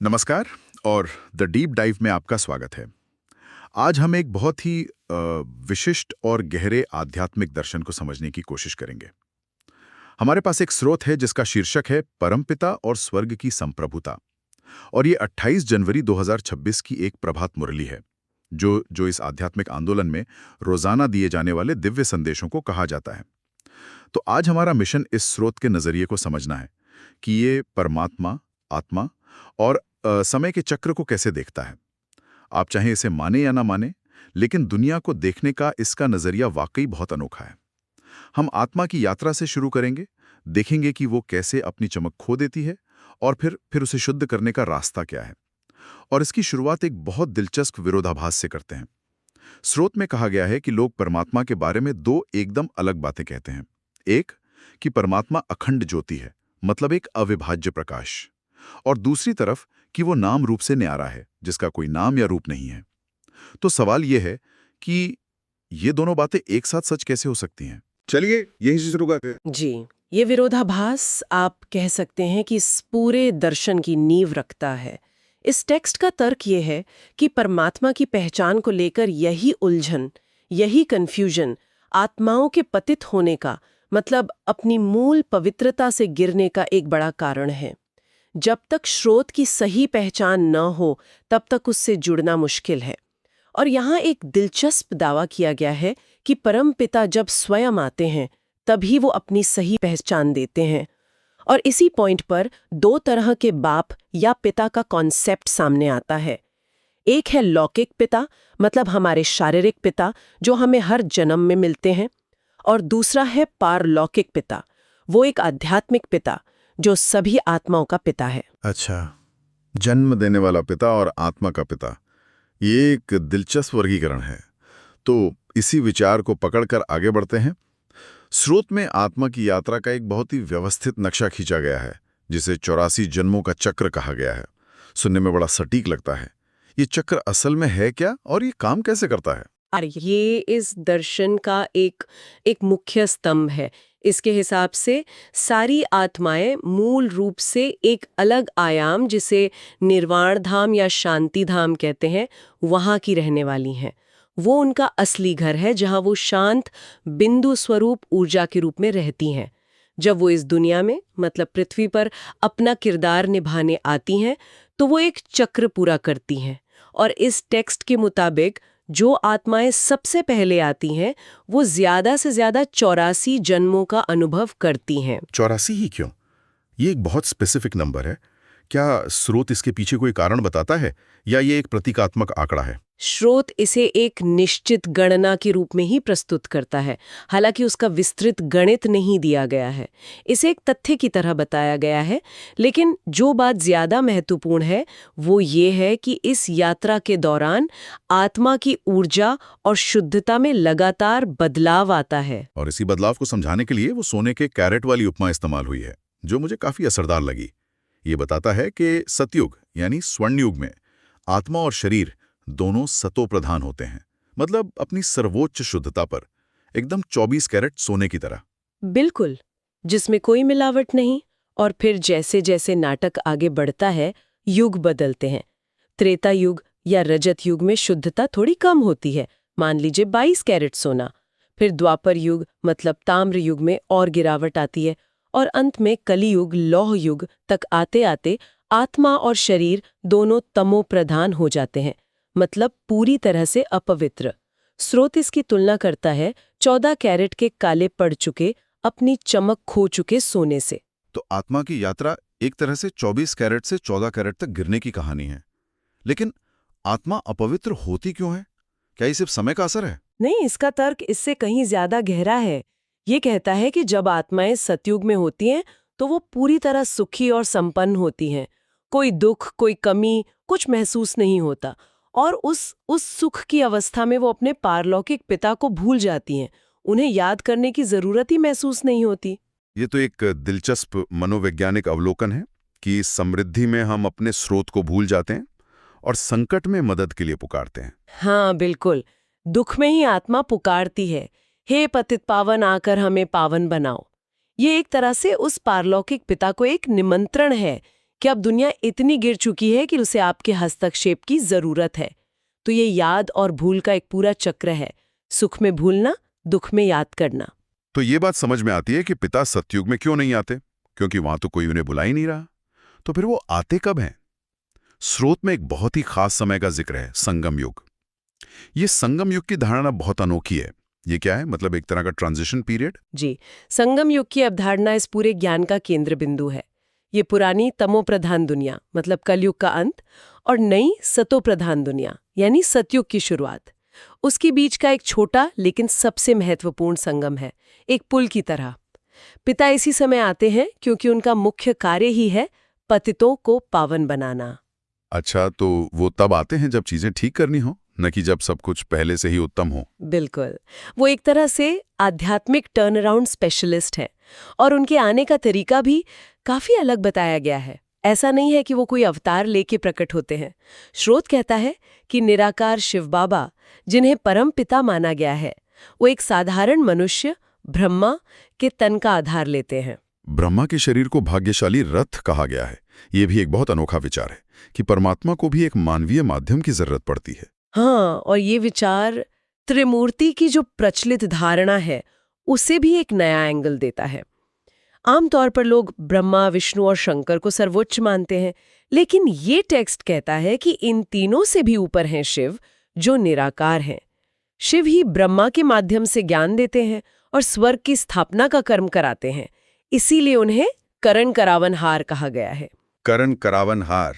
नमस्कार और the deep dive में आपका स्वागत है। आज हम एक बहुत ही विशिष्ट और गहरे आध्यात्मिक दर्शन को समझने की कोशिश करेंगे। हमारे पास एक स्रोत है जिसका शीर्षक है परमपिता और स्वर्ग की संप्रभुता, और ये 28 जनवरी 2026 की एक प्रभात मुरली है, जो जो इस आध्यात्मिक आंदोलन में रोजाना दिए जाने वाले दिव्य संदेशों को कहा जाता है। तो आज हमारा मिशन इस स्रोत के नजरिए को समझना है कि ये परमात्मा, आत्मा और समय के चक्र को कैसे देखता है। आप चाहे इसे माने या ना माने, लेकिन दुनिया को देखने का इसका नजरिया वाकई बहुत अनोखा है। हम आत्मा की यात्रा से शुरू करेंगे, देखेंगे कि वो कैसे अपनी चमक खो देती है और फिर उसे शुद्ध करने का रास्ता क्या है। और इसकी शुरुआत एक बहुत दिलचस्प विरोधाभास से करते हैं। स्रोत में कहा गया है कि लोग परमात्मा के बारे में दो एकदम अलग बातें कहते हैं। एक, कि परमात्मा अखंड ज्योति है, मतलब एक अविभाज्य प्रकाश, और दूसरी तरफ कि वो नाम रूप से न्यारा है, जिसका कोई नाम या रूप नहीं है। तो सवाल यह है कि ये दोनों बातें एक साथ सच कैसे हो सकती हैं? चलिए यहीं से शुरू करते हैं। जी, ये विरोधाभास आप कह सकते हैं कि इस पूरे दर्शन की नींव रखता है। इस टेक्स्ट का तर्क ये है कि परमात्मा की पहचान को लेकर यही उलझन, यही कन्फ्यूजन आत्माओं के पतित होने का, मतलब अपनी मूल पवित्रता से गिरने का एक बड़ा कारण है। जब तक स्रोत की सही पहचान न हो, तब तक उससे जुड़ना मुश्किल है। और यहाँ एक दिलचस्प दावा किया गया है कि परम पिता जब स्वयं आते हैं, तभी वो अपनी सही पहचान देते हैं। और इसी पॉइंट पर दो तरह के बाप या पिता का कॉन्सेप्ट सामने आता है। एक है लौकिक पिता, मतलब हमारे शारीरिक पिता जो हमें हर जन्म में मिलते हैं, और दूसरा है पारलौकिक पिता, वो एक आध्यात्मिक पिता जो सभी आत्माओं का पिता है। अच्छा, जन्म देने वाला पिता और आत्मा का पिता, ये एक दिलचस्प वर्गीकरण है। तो इसी विचार को पकड़कर आगे बढ़ते हैं। स्रोत में आत्मा की यात्रा का एक बहुत ही व्यवस्थित नक्शा खींचा गया है, जिसे 84 जन्मों का चक्र कहा गया है। सुनने में बड़ा सटीक लगता है। ये चक्र असल में है क्या और ये काम कैसे करता है? और ये इस दर्शन का एक एक मुख्य स्तंभ है। इसके हिसाब से सारी आत्माएं मूल रूप से एक अलग आयाम, जिसे निर्वाण धाम या शांति धाम कहते हैं, वहाँ की रहने वाली हैं। वो उनका असली घर है, जहाँ वो शांत बिंदु स्वरूप ऊर्जा के रूप में रहती हैं। जब वो इस दुनिया में, मतलब पृथ्वी पर, अपना किरदार निभाने आती हैं, तो वो एक चक्र पूरा करती हैं। और इस टेक्स्ट के मुताबिक जो आत्माएं सबसे पहले आती हैं, वो ज्यादा से ज्यादा 84 जन्मों का अनुभव करती हैं। 84 ही क्यों? ये एक बहुत स्पेसिफिक नंबर है। क्या स्रोत इसके पीछे कोई कारण बताता है या ये एक प्रतीकात्मक आंकड़ा है? स्रोत इसे एक निश्चित गणना के रूप में ही प्रस्तुत करता है, हालांकि उसका विस्तृत गणित नहीं दिया गया है। इसे एक तथ्य की तरह बताया गया है। लेकिन जो बात ज्यादा महत्वपूर्ण है वो ये है कि इस यात्रा के दौरान आत्मा की ऊर्जा और शुद्धता में लगातार बदलाव आता है। और इसी बदलाव को समझाने के लिए वो सोने के कैरेट वाली उपमा इस्तेमाल हुई है, जो मुझे काफी असरदार लगी। ये बताता है कि सतयुग यानी स्वर्ण युग में आत्मा और शरीर दोनों सतो प्रधान होते हैं, मतलब अपनी सर्वोच्च शुद्धता पर, एकदम 24 कैरेट सोने की तरह। बिल्कुल, जिसमें कोई मिलावट नहीं। और फिर जैसे जैसे नाटक आगे बढ़ता है, युग बदलते हैं। त्रेता युग या रजत युग में शुद्धता थोड़ी कम होती है, मान लीजिए 22 कैरेट सोना। फिर द्वापर युग, मतलब ताम्र युग में और गिरावट आती है। और अंत में कलियुग, लौह युग तक आते आते आत्मा और शरीर दोनों तमो प्रधान हो जाते हैं, मतलब पूरी तरह से अपवित्र। स्रोत इसकी तुलना करता है 14 कैरेट के काले पड़ चुके, अपनी चमक खो चुके सोने से। तो आत्मा की यात्रा एक तरह से 24 कैरेट से 14 कैरेट तक गिरने की कहानी है। लेकिन आत्मा अपवित्र होती क्यों है? क्या ये सिर्फ समय का असर है? नहीं, इसका तर्क इससे कहीं ज्यादा गहरा है। ये कहता है कि जब आत्माएं सतयुग में होती हैं, तो वो पूरी तरह सुखी और संपन्न होती हैं। कोई दुख, कोई कमी, कुछ महसूस नहीं होता। और उस सुख की अवस्था में वो अपने पारलौकिक पिता को भूल जाती हैं। उन्हें याद करने की जरूरत ही महसूस नहीं होती। ये तो एक दिलचस्प मनोवैज्ञानिक अवलोकन है कि समृद्धि में हम अपने स्रोत को भूल जाते हैं और संकट में मदद के लिए पुकारते हैं। हाँ बिल्कुल, दुख में ही आत्मा पुकारती है, हे पतित पावन आकर हमें पावन बनाओ। ये एक तरह से उस पारलौकिक पिता को एक निमंत्रण है कि अब दुनिया इतनी गिर चुकी है कि उसे आपके हस्तक्षेप की जरूरत है। तो ये याद और भूल का एक पूरा चक्र है, सुख में भूलना, दुख में याद करना। तो ये बात समझ में आती है कि पिता सतयुग में क्यों नहीं आते, क्योंकि वहां तो कोई उन्हें बुला ही नहीं रहा। तो फिर वो आते कब हैं? स्रोत में एक बहुत ही खास समय का जिक्र है, संगम युग। ये संगम युग की धारणा बहुत अनोखी है। ये क्या है, मतलब एक तरह का ट्रांजिशन पीरियड? जी, संगम युग की अवधारणा इस पूरे ज्ञान का केंद्र बिंदु है। ये पुरानी तमोप्रधान दुनिया, मतलब कलयुग का अंत, और नई सतोप्रधान दुनिया, यानी सतयुग की शुरुआत, उसके बीच का एक छोटा लेकिन सबसे महत्वपूर्ण संगम है, एक पुल की तरह। पिता इसी समय आते हैं क्योंकि उनका मुख्य कार्य ही है पतितों को पावन बनाना। अच्छा, तो वो तब आते हैं जब चीजें ठीक करनी हो, न कि जब सब कुछ पहले से ही उत्तम हो। बिल्कुल, वो एक तरह से आध्यात्मिक टर्न अराउंड स्पेशलिस्ट हैं, और उनके आने का तरीका भी काफी अलग बताया गया है। ऐसा नहीं है कि वो कोई अवतार लेके प्रकट होते हैं। स्रोत कहता है कि निराकार शिव बाबा, जिन्हें परम पिता माना गया है, वो एक साधारण मनुष्य ब्रह्मा के तन का आधार लेते हैं। ब्रह्मा के शरीर को भाग्यशाली रथ कहा गया है। ये भी एक बहुत अनोखा विचार है कि परमात्मा को भी एक मानवीय माध्यम की जरूरत पड़ती है। हाँ, और ये विचार त्रिमूर्ति की जो प्रचलित धारणा है, उसे भी एक नया एंगल देता है। आमतौर पर लोग ब्रह्मा, विष्णु और शंकर को सर्वोच्च मानते हैं, लेकिन ये टेक्स्ट कहता है कि इन तीनों से भी ऊपर हैं शिव, जो निराकार हैं। शिव ही ब्रह्मा के माध्यम से ज्ञान देते हैं और स्वर्ग की स्थापना का कर्म कराते हैं। इसीलिए उन्हें करण करावनहार कहा गया है। करण करावनहार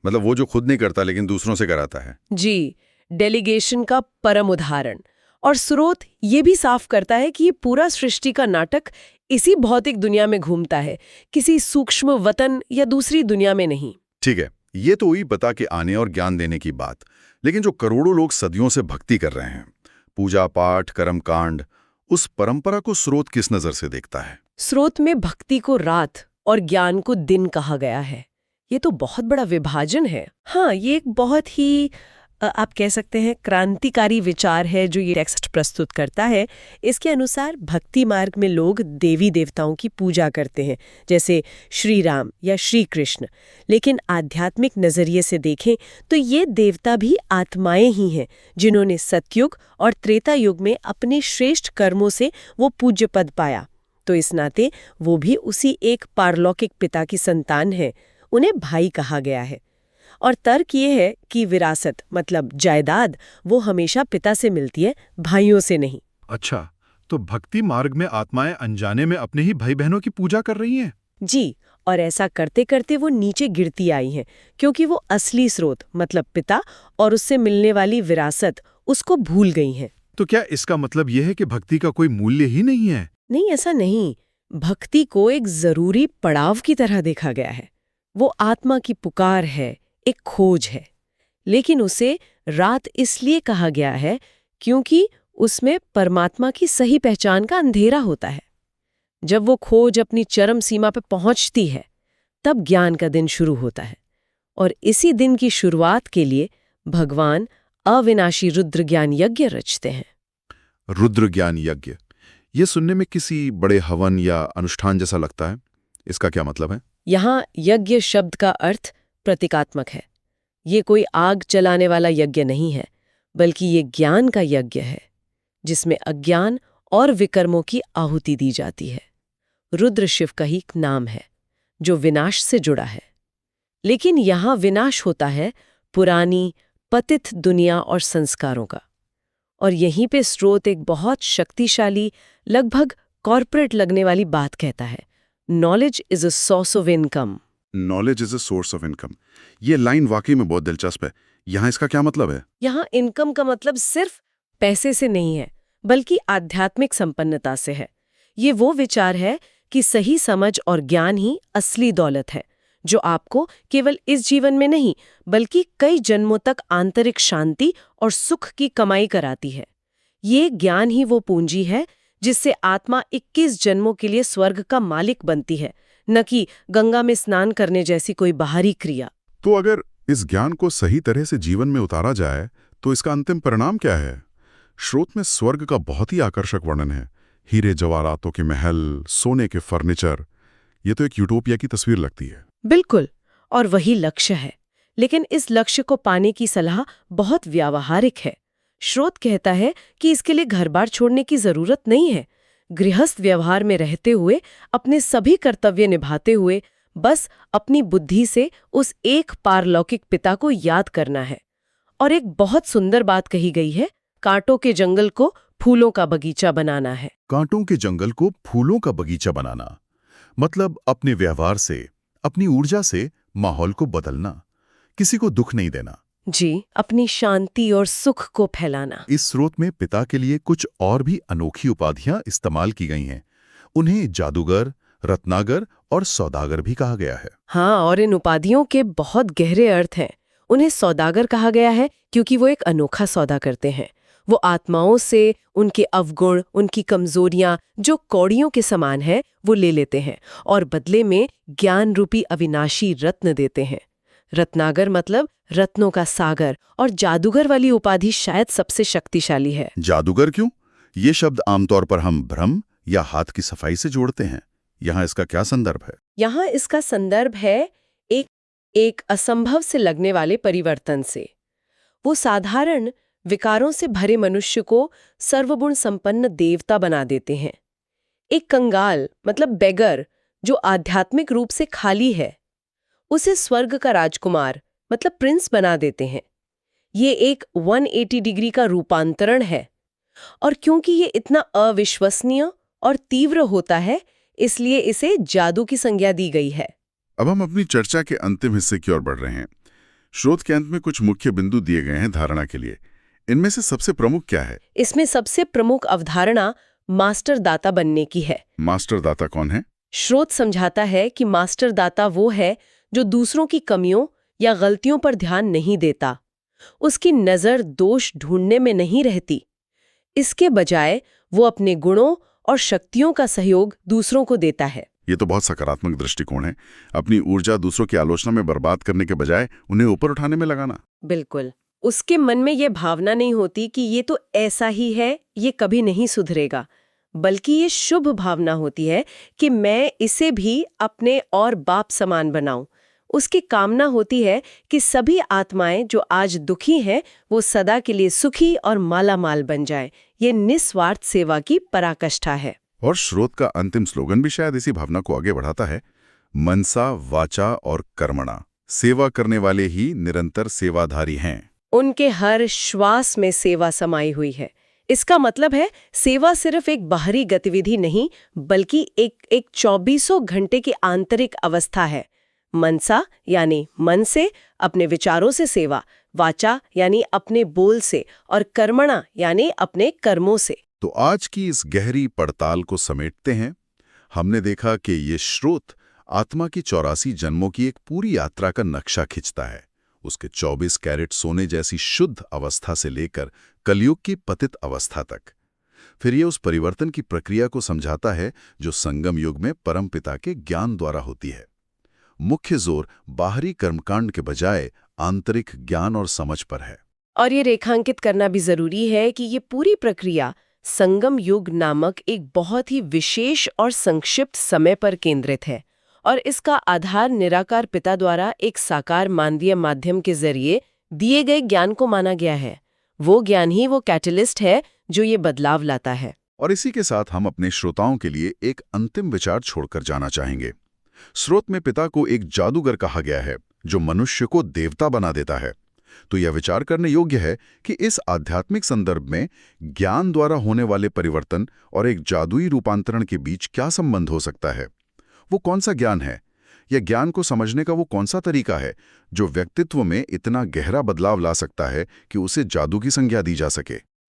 मतलब वो जो खुद नहीं करता लेकिन दूसरों से कराता है। जी, डेलीगेशन का परम उदाहरण। और स्रोत ये भी साफ करता है कि ये पूरा सृष्टि का नाटक इसी भौतिक दुनिया में घूमता है, किसी सूक्ष्म वतन या दूसरी दुनिया में नहीं। ठीक है, ये तो हुई पता के आने और ज्ञान देने की बात। लेकिन जो करोड़ों लोग सदियों से भक्ति कर रहे हैं, पूजा पाठ, कर्मकांड, उस परंपरा को स्रोत किस नजर से देखता है? स्रोत में भक्ति को रात और ज्ञान को दिन कहा गया है। ये तो बहुत बड़ा विभाजन है। हाँ, ये एक बहुत ही आप कह सकते हैं क्रांतिकारी विचार है जो ये टेक्स्ट प्रस्तुत करता है। इसके अनुसार भक्ति मार्ग में लोग देवी देवताओं की पूजा करते हैं, जैसे श्री राम या श्री कृष्ण। लेकिन आध्यात्मिक नजरिए से देखें तो ये देवता भी आत्माएं ही हैं, जिन्होंने सतयुग और त्रेता युग में अपने श्रेष्ठ कर्मों से वो पूज्य पद पाया। तो इस नाते वो भी उसी एक पारलौकिक पिता की संतान है। उन्हें भाई कहा गया है। और तर्क ये है कि विरासत, मतलब जायदाद, वो हमेशा पिता से मिलती है, भाइयों से नहीं। अच्छा, तो भक्ति मार्ग में आत्माएं अनजाने में अपने ही भाई बहनों की पूजा कर रही हैं? जी, और ऐसा करते करते वो नीचे गिरती आई हैं, क्योंकि वो असली स्रोत, मतलब पिता और उससे मिलने वाली विरासत, उसको भूल गई हैं। तो क्या इसका मतलब यह है कि भक्ति का कोई मूल्य ही नहीं है? नहीं, ऐसा नहीं। भक्ति को एक जरूरी पड़ाव की तरह देखा गया है। वो आत्मा की पुकार है, एक खोज है। लेकिन उसे रात इसलिए कहा गया है क्योंकि उसमें परमात्मा की सही पहचान का अंधेरा होता है। जब वो खोज अपनी चरम सीमा पर पहुंचती है, तब ज्ञान का दिन शुरू होता है। और इसी दिन की शुरुआत के लिए भगवान अविनाशी रुद्र ज्ञान यज्ञ रचते हैं। रुद्र ज्ञान यज्ञ, ये सुनने में किसी बड़े हवन या अनुष्ठान जैसा लगता है। इसका क्या मतलब है? यहाँ यज्ञ शब्द का अर्थ प्रतीकात्मक है। ये कोई आग जलाने वाला यज्ञ नहीं है, बल्कि ये ज्ञान का यज्ञ है, जिसमें अज्ञान और विकर्मों की आहुति दी जाती है। रुद्र शिव का ही नाम है, जो विनाश से जुड़ा है। लेकिन यहाँ विनाश होता है पुरानी पतित दुनिया और संस्कारों का। और यहीं पे स्रोत एक बहुत शक्तिशाली, लगभग कॉर्पोरेट लगने वाली बात कहता है, knowledge is a source of income. Knowledge is a source of income. ये लाइन वाकई में बहुत दिलचस्प है। यहाँ इसका क्या मतलब है? यहाँ इनकम का मतलब सिर्फ पैसे से नहीं है, बल्कि आध्यात्मिक संपन्नता से है। ये वो विचार है कि सही समझ और ज्ञान ही असली दौलत है, जो आपको केवल इस जीवन में नहीं, बल्कि कई जन्मों तक आंतरिक शांति और सुख की कमाई कराती है। ये ज्ञान ही वो पूंजी है जिससे आत्मा 21 जन्मों के लिए स्वर्ग का मालिक बनती है, न कि गंगा में स्नान करने जैसी कोई बाहरी क्रिया। तो अगर इस ज्ञान को सही तरह से जीवन में उतारा जाए तो इसका अंतिम परिणाम क्या है? स्रोत में स्वर्ग का बहुत ही आकर्षक वर्णन है। हीरे जवाहरातों के महल, सोने के फर्नीचर। ये तो एक यूटोपिया की तस्वीर लगती है। बिल्कुल, और वही लक्ष्य है। लेकिन इस लक्ष्य को पाने की सलाह बहुत व्यावहारिक है। स्रोत कहता है कि इसके लिए घर-बार छोड़ने की जरूरत नहीं है। गृहस्थ व्यवहार में रहते हुए, अपने सभी कर्तव्य निभाते हुए, बस अपनी बुद्धि से उस एक पारलौकिक पिता को याद करना है। और एक बहुत सुंदर बात कही गई है, कांटों के जंगल को फूलों का बगीचा बनाना है। कांटों के जंगल को फूलों का बगीचा बनाना, मतलब अपने व्यवहार से, अपनी ऊर्जा से माहौल को बदलना, किसी को दुख नहीं देना। जी, अपनी शांति और सुख को फैलाना। इस स्रोत में पिता के लिए कुछ और भी अनोखी उपाधियां इस्तेमाल की गई हैं। उन्हें जादूगर, रत्नागर और सौदागर भी कहा गया है। हाँ, और इन उपाधियों के बहुत गहरे अर्थ हैं। उन्हें सौदागर कहा गया है क्योंकि वो एक अनोखा सौदा करते हैं। वो आत्माओं से उनके अवगुण, उनकी कमजोरियां जो कौड़ियों के समान है, वो ले लेते हैं और बदले में ज्ञान रूपी अविनाशी रत्न देते हैं। रत्नागर मतलब रत्नों का सागर, और जादूगर वाली उपाधि शायद सबसे शक्तिशाली है। जादूगर क्यों? ये शब्द आमतौर पर हम भ्रम या हाथ की सफाई से जोड़ते हैं। यहाँ इसका क्या संदर्भ है? यहाँ इसका संदर्भ है एक असंभव से लगने वाले परिवर्तन से। वो साधारण विकारों से भरे मनुष्य को सर्वगुण संपन्न देवता बना देते हैं। एक कंगाल मतलब बेगर जो आध्यात्मिक रूप से खाली है, उसे स्वर्ग का राजकुमार मतलब प्रिंस बना देते हैं। ये एक 180 डिग्री का रूपांतरण है। और क्योंकि ये इतना अविश्वसनीय और तीव्र होता है, इसलिए इसे जादू की संज्ञा दी गई है। अब हम अपनी चर्चा के अंतिम हिस्से की ओर बढ़ रहे हैं। स्रोत के अंत में कुछ मुख्य बिंदु दिए गए हैं धारणा के लिए। इनमें से सबसे प्रमुख क्या है? इसमें सबसे प्रमुख अवधारणा मास्टर दाता बनने की है। मास्टर दाता कौन है? स्रोत समझाता है कि मास्टर दाता वो है जो दूसरों की कमियों या गलतियों पर ध्यान नहीं देता। उसकी नजर दोष ढूंढने में नहीं रहती। इसके बजाय वो अपने गुणों और शक्तियों का सहयोग दूसरों को देता है। ये तो बहुत सकारात्मक दृष्टिकोण है। अपनी ऊर्जा दूसरों की आलोचना में बर्बाद करने के बजाय उन्हें ऊपर उठाने में लगाना। बिल्कुल। उसके मन में ये भावना नहीं होती कि ये तो ऐसा ही है, ये कभी नहीं सुधरेगा, बल्कि ये शुभ भावना होती है कि मैं इसे भी अपने और बाप समान बनाऊं। उसकी कामना होती है कि सभी आत्माएं जो आज दुखी हैं, वो सदा के लिए सुखी और मालामाल बन जाएं। ये निस्वार्थ सेवा की पराकाष्ठा है। और स्रोत का अंतिम स्लोगन भी शायद इसी भावना को आगे बढ़ाता है, मनसा वाचा और कर्मणा। सेवा करने वाले ही निरंतर सेवाधारी हैं। उनके हर श्वास में सेवा समाई हुई है। इसका मतलब है सेवा सिर्फ एक बाहरी गतिविधि नहीं, बल्कि एक 24 घंटे की आंतरिक अवस्था है। मनसा यानी मन से, अपने विचारों से सेवा, वाचा यानी अपने बोल से, और कर्मणा यानी अपने कर्मों से। तो आज की इस गहरी पड़ताल को समेटते हैं। हमने देखा कि ये स्रोत आत्मा की 84 जन्मों की एक पूरी यात्रा का नक्शा खींचता है। उसके 24 कैरेट सोने जैसी शुद्ध अवस्था से लेकर कलयुग की पतित अवस्था तक। फिर ये उस परिवर्तन की प्रक्रिया को समझाता है जो संगम युग में परमपिता के ज्ञान द्वारा होती है। मुख्य जोर बाहरी कर्मकांड के बजाय आंतरिक ज्ञान और समझ पर है। और ये रेखांकित करना भी जरूरी है कि ये पूरी प्रक्रिया संगम युग नामक एक बहुत ही विशेष और संक्षिप्त समय पर केंद्रित है, और इसका आधार निराकार पिता द्वारा एक साकार मानवीय माध्यम के जरिए दिए गए ज्ञान को माना गया है। वो ज्ञान ही वो कैटलिस्ट है जो ये बदलाव लाता है। और इसी के साथ हम अपने श्रोताओं के लिए एक अंतिम विचार छोड़कर जाना चाहेंगे। स्रोत में पिता को एक जादूगर कहा गया है जो मनुष्य को देवता बना देता है। तो यह विचार करने योग्य है कि इस आध्यात्मिक संदर्भ में ज्ञान द्वारा होने वाले परिवर्तन और एक जादुई रूपांतरण के बीच क्या संबंध हो सकता है। वो कौन सा ज्ञान है? यह ज्ञान को समझने का वो कौन सा तरीका है जो व्यक्तित्व में इतना गहरा बदलाव ला सकता है कि उसे जादू की संज्ञा दी जा सके?